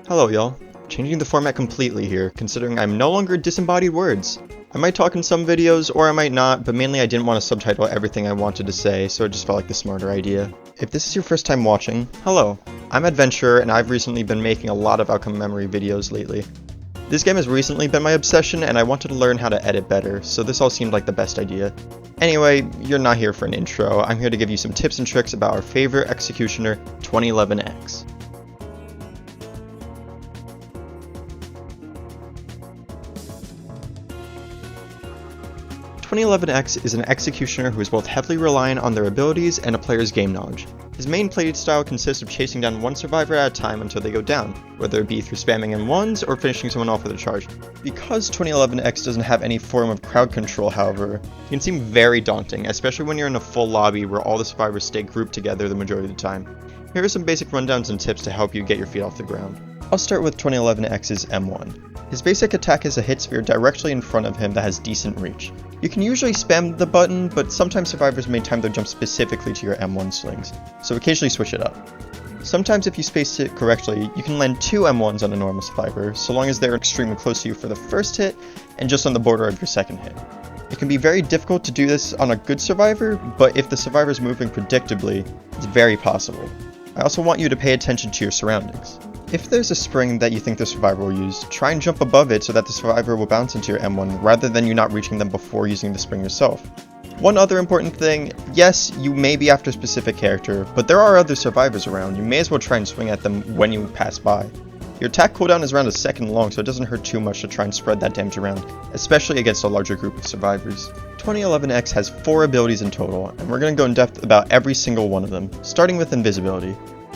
Hello y'all. Changing the format completely here, considering I'm no longer disembodied words. I might talk in some videos, or I might not, but mainly I didn't want to subtitle everything I wanted to say, so it just felt like the smarter idea. If this is your first time watching, hello. I'm Adventurer, and I've recently been making a lot of outcome memory videos lately. This game has recently been my obsession, and I wanted to learn how to edit better, so this all seemed like the best idea. Anyway, you're not here for an intro, I'm here to give you some tips and tricks about our favorite executioner, 2011X. 2011X is an executioner who is both heavily reliant on their abilities and a player's game knowledge. His main play style consists of chasing down one survivor at a time until they go down, whether it be through spamming M1s or finishing someone off with a charge. Because 2011X doesn't have any form of crowd control, however, it can seem very daunting, especially when you're in a full lobby where all the survivors stay grouped together the majority of the time. Here are some basic rundowns and tips to help you get your feet off the ground. I'll start with 2011X's M1. His basic attack is a hit sphere directly in front of him that has decent reach. You can usually spam the button, but sometimes survivors may time their jump specifically to your M1 slings, so occasionally switch it up. Sometimes if you space it correctly, you can land 2 M1s on a normal survivor, so long as they're extremely close to you for the first hit, and just on the border of your second hit. It can be very difficult to do this on a good survivor, but if the survivor is moving predictably, it's very possible. I also want you to pay attention to your surroundings. If there's a spring that you think the survivor will use, try and jump above it so that the survivor will bounce into your M1 rather than you not reaching them before using the spring yourself. One other important thing, yes, you may be after a specific character, but there are other survivors around. You may as well try and swing at them when you pass by. Your attack cooldown is around a second long, so it doesn't hurt too much to try and spread that damage around, especially against a larger group of survivors. 2011X has 4 abilities in total, and we're going to go in depth about every single one of them, starting with invisibility.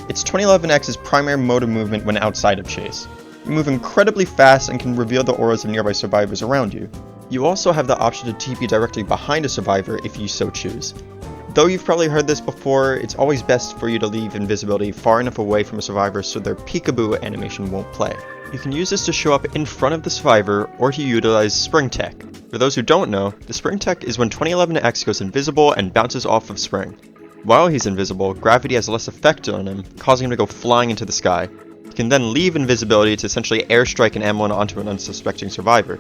It's 2011X's primary mode of movement when outside of chase. You move incredibly fast and can reveal the auras of nearby survivors around you. You also have the option to TP directly behind a survivor if you so choose. Though you've probably heard this before, it's always best for you to leave invisibility far enough away from a survivor so their peekaboo animation won't play. You can use this to show up in front of the survivor, or to utilize spring tech. For those who don't know, the spring tech is when 2011X goes invisible and bounces off of spring. While he's invisible, gravity has less effect on him, causing him to go flying into the sky. He can then leave invisibility to essentially airstrike an M1 onto an unsuspecting survivor.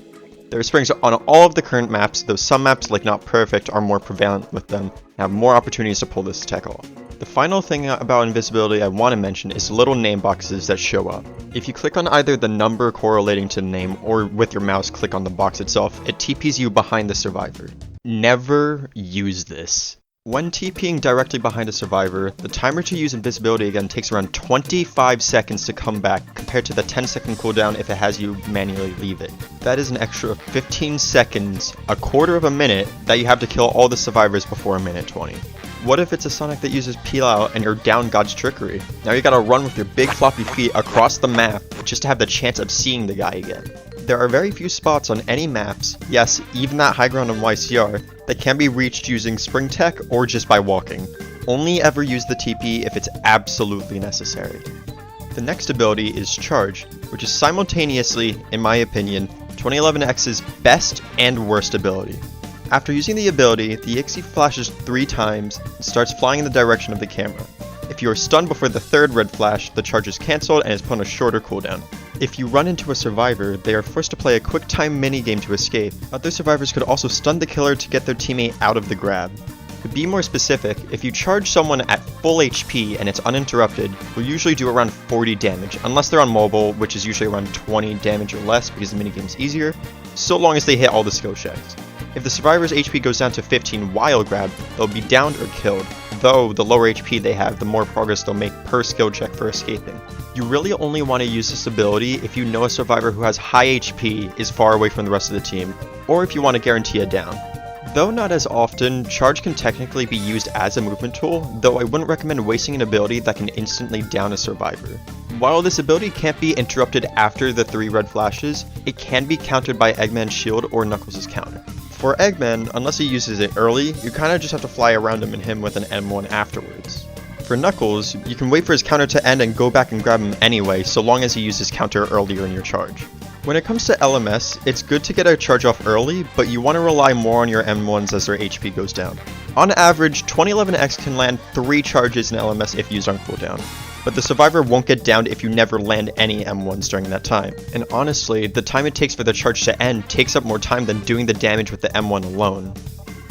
There are springs on all of the current maps, though some maps, like Not Perfect, are more prevalent with them and have more opportunities to pull this tech off. The final thing about invisibility I want to mention is the little name boxes that show up. If you click on either the number correlating to the name or with your mouse click on the box itself, it TPs you behind the survivor. Never use this. When TPing directly behind a survivor, the timer to use invisibility again takes around 25 seconds to come back compared to the 10-second cooldown if it has you manually leave it. That is an extra 15 seconds, a quarter of a minute, that you have to kill all the survivors before a minute 20. What if it's a Sonic that uses peel out and you're down God's trickery? Now you gotta run with your big floppy feet across the map just to have the chance of seeing the guy again. There are very few spots on any maps, yes, even that high ground on YCR, that can be reached using spring tech or just by walking. Only ever use the TP if it's absolutely necessary. The next ability is Charge, which is simultaneously, in my opinion, 2011X's best and worst ability. After using the ability, the EXE flashes 3 times and starts flying in the direction of the camera. If you are stunned before the 3rd red flash, the charge is cancelled and is put on a shorter cooldown. If you run into a survivor, they are forced to play a quick time minigame to escape. Other survivors could also stun the killer to get their teammate out of the grab. To be more specific, if you charge someone at full HP and it's uninterrupted, you'll usually do around 40 damage, unless they're on mobile, which is usually around 20 damage or less because the minigame's easier, so long as they hit all the skill checks. If the survivor's HP goes down to 15 while grabbed, they'll be downed or killed, though the lower HP they have, the more progress they'll make per skill check for escaping. You really only want to use this ability if you know a survivor who has high HP is far away from the rest of the team, or if you want to guarantee a down. Though not as often, Charge can technically be used as a movement tool, though I wouldn't recommend wasting an ability that can instantly down a survivor. While this ability can't be interrupted after the 3 red flashes, it can be countered by Eggman's shield or Knuckles' counter. For Eggman, unless he uses it early, you kinda just have to fly around him and hit him with an M1 afterwards. For Knuckles, you can wait for his counter to end and go back and grab him anyway, so long as he uses counter earlier in your charge. When it comes to LMS, it's good to get a charge off early, but you want to rely more on your M1s as their HP goes down. On average, 2011X can land 3 charges in LMS if used on cooldown. but the survivor won't get downed if you never land any M1s during that time. And honestly, the time it takes for the charge to end takes up more time than doing the damage with the M1 alone.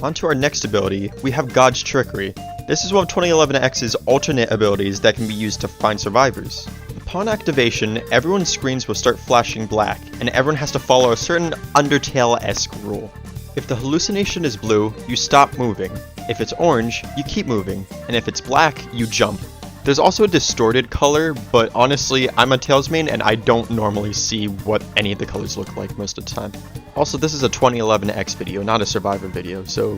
On to our next ability, we have God's Trickery. This is one of 2011X's alternate abilities that can be used to find survivors. Upon activation, everyone's screens will start flashing black, and everyone has to follow a certain Undertale-esque rule. If the hallucination is blue, you stop moving. If it's orange, you keep moving. And if it's black, you jump. There's also a distorted color, but honestly, I'm a Tails main and I don't normally see what any of the colors look like most of the time. Also, this is a 2011X video, not a Survivor video, so...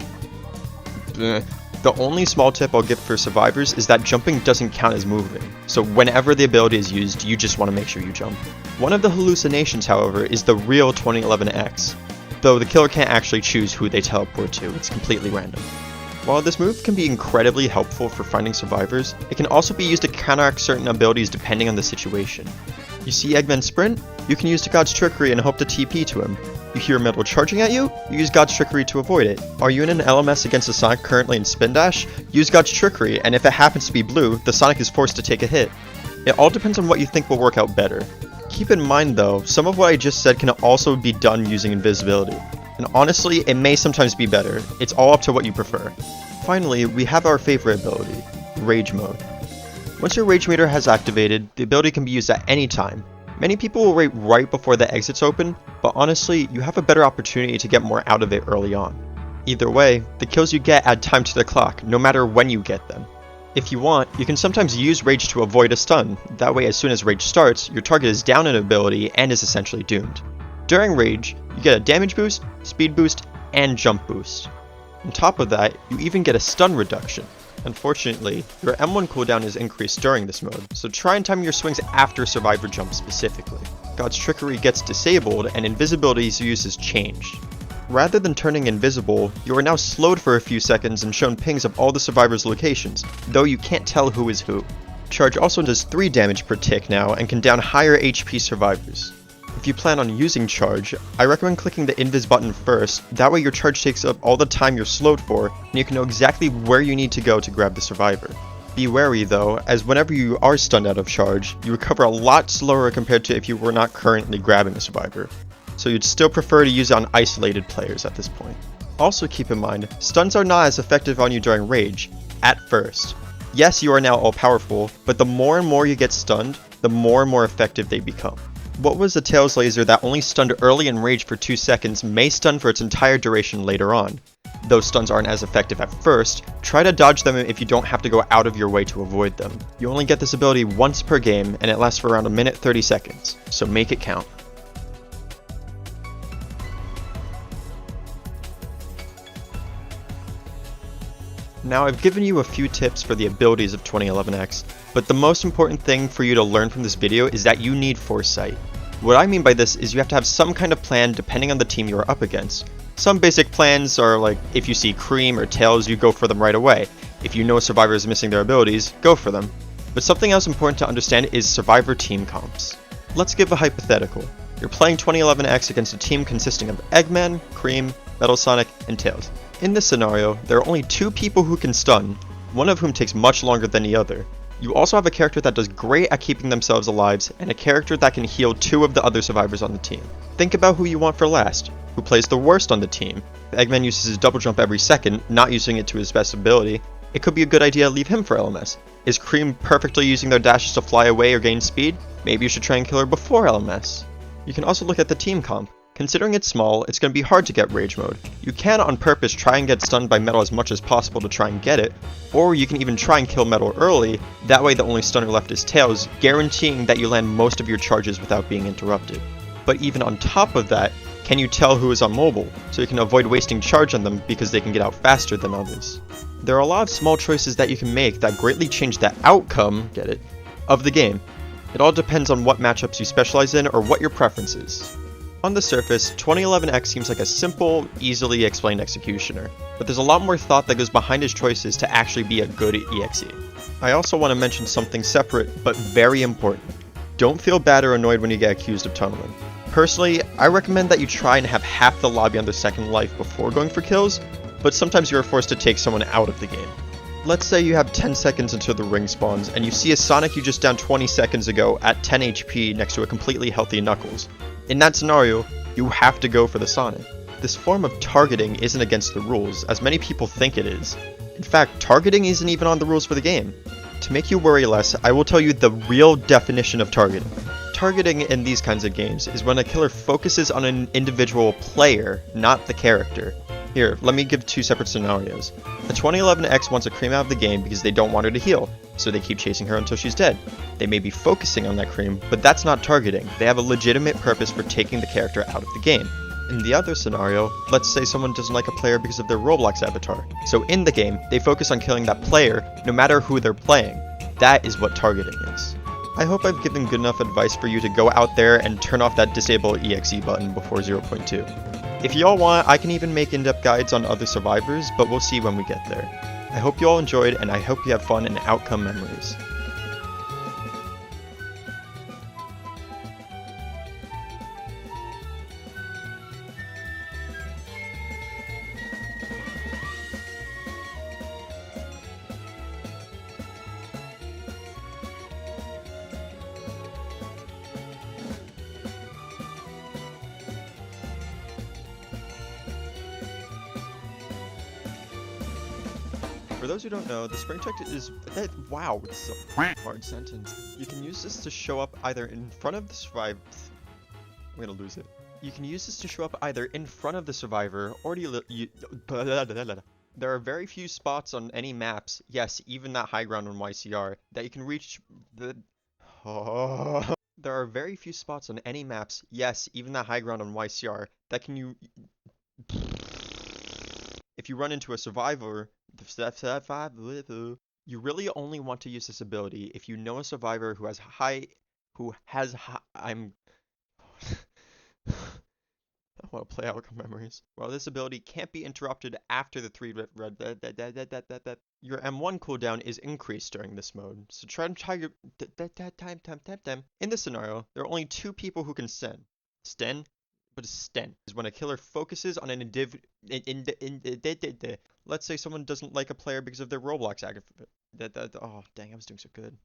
The only small tip I'll give for survivors is that jumping doesn't count as moving, so whenever the ability is used, you just want to make sure you jump. One of the hallucinations, however, is the real 2011X, though the killer can't actually choose who they teleport to, it's completely random. While this move can be incredibly helpful for finding survivors, it can also be used to counteract certain abilities depending on the situation. You see Eggman sprint? You can use God's Trickery and hope to TP to him. You hear metal charging at you? You use God's Trickery to avoid it. Are you in an LMS against a Sonic currently in Spin Dash? Use God's Trickery, and if it happens to be blue, the Sonic is forced to take a hit. It all depends on what you think will work out better. Keep in mind though, some of what I just said can also be done using invisibility. And honestly, it may sometimes be better. It's all up to what you prefer. Finally, we have our favorite ability, Rage Mode. Once your Rage meter has activated, the ability can be used at any time. Many people will wait right before the exits open, but honestly, you have a better opportunity to get more out of it early on. Either way, the kills you get add time to the clock, no matter when you get them. If you want, you can sometimes use Rage to avoid a stun, that way as soon as Rage starts, your target is down an ability and is essentially doomed. During Rage, you get a damage boost, speed boost, and jump boost. On top of that, you even get a stun reduction. Unfortunately, your M1 cooldown is increased during this mode, so try and time your swings after Survivor Jump specifically. God's Trickery gets disabled and invisibility's use is changed. Rather than turning invisible, you are now slowed for a few seconds and shown pings of all the survivors' locations, though you can't tell who is who. Charge also does 3 damage per tick now and can down higher HP survivors. If you plan on using Charge, I recommend clicking the Invis button first, that way your charge takes up all the time you're slowed for, and you can know exactly where you need to go to grab the survivor. Be wary though, as whenever you are stunned out of Charge, you recover a lot slower compared to if you were not currently grabbing a survivor, so you'd still prefer to use it on isolated players at this point. Also keep in mind, stuns are not as effective on you during Rage, at first. Yes, you are now all-powerful, but the more and more you get stunned, the more and more effective they become. What was a Tails laser that only stunned early in Rage for 2 seconds may stun for its entire duration later on. Though stuns aren't as effective at first, try to dodge them if you don't have to go out of your way to avoid them. You only get this ability once per game and it lasts for around 1 minute 30 seconds, so make it count. Now I've given you a few tips for the abilities of 2011X, but the most important thing for you to learn from this video is that you need foresight. What I mean by this is you have to have some kind of plan depending on the team you are up against. Some basic plans are like, if you see Cream or Tails, you go for them right away. If you know a survivor is missing their abilities, go for them. But something else important to understand is survivor team comps. Let's give a hypothetical. You're playing 2011X against a team consisting of Eggman, Cream, Metal Sonic, and Tails. In this scenario, there are only 2 people who can stun, one of whom takes much longer than the other. You also have a character that does great at keeping themselves alive, and a character that can heal 2 of the other survivors on the team. Think about who you want for last. Who plays the worst on the team? If Eggman uses his double jump every second, not using it to his best ability, it could be a good idea to leave him for LMS. Is Cream perfectly using their dashes to fly away or gain speed? Maybe you should try and kill her before LMS. You can also look at the team comp. Considering it's small, it's going to be hard to get Rage Mode. You can on purpose try and get stunned by Metal as much as possible to try and get it, or you can even try and kill Metal early, that way the only stunner left is Tails, guaranteeing that you land most of your charges without being interrupted. But even on top of that, can you tell who is on mobile, so you can avoid wasting charge on them because they can get out faster than others. There are a lot of small choices that you can make that greatly change the outcome, get it, of the game. It all depends on what matchups you specialize in or what your preference is. On the surface, 2011X seems like a simple, easily explained executioner, but there's a lot more thought that goes behind his choices to actually be a good EXE. I also want to mention something separate, but very important. Don't feel bad or annoyed when you get accused of tunneling. Personally, I recommend that you try and have half the lobby on their second life before going for kills, but sometimes you are forced to take someone out of the game. Let's say you have 10 seconds until the ring spawns, and you see a Sonic you just downed 20 seconds ago at 10 HP next to a completely healthy Knuckles. In that scenario, you have to go for the Sonic. This form of targeting isn't against the rules, as many people think it is. In fact, targeting isn't even on the rules for the game. To make you worry less, I will tell you the real definition of targeting. Targeting in these kinds of games is when a killer focuses on an individual player, not the character. Here, let me give two separate scenarios. A 2011X wants a cream out of the game because they don't want her to heal, so they keep chasing her until she's dead. They may be focusing on that cream, but that's not targeting. They have a legitimate purpose for taking the character out of the game. In the other scenario, let's say someone doesn't like a player because of their Roblox avatar. So in the game, they focus on killing that player, no matter who they're playing. That is what targeting is. I hope I've given good enough advice for you to go out there and turn off that disable EXE button before 0.2. If y'all want, I can even make in-depth guides on other survivors, but we'll see when we get there. I hope you all enjoyed, and I hope you have fun and outcome memories. For those who don't know, the spring check is wow, it's a hard sentence. You can use this to show up either in front of the survivor. I'm gonna lose it. You can use this to show up either in front of the survivor or there are very few spots on any maps, yes, even that high ground on YCR, that you can reach the. There are very few spots on any maps, yes, even that high ground on YCR, that can you. If you run into a survivor, you really only want to use this ability if you know a survivor who has high, I want to play outcome memories. While this ability can't be interrupted after the your M1 cooldown is increased during this mode, so try and try your In this scenario, there are only two people who can sten. Sten? What is sten? Is when a killer focuses on an let's say someone doesn't like a player because of their Roblox active. Oh, dang, I was doing so good.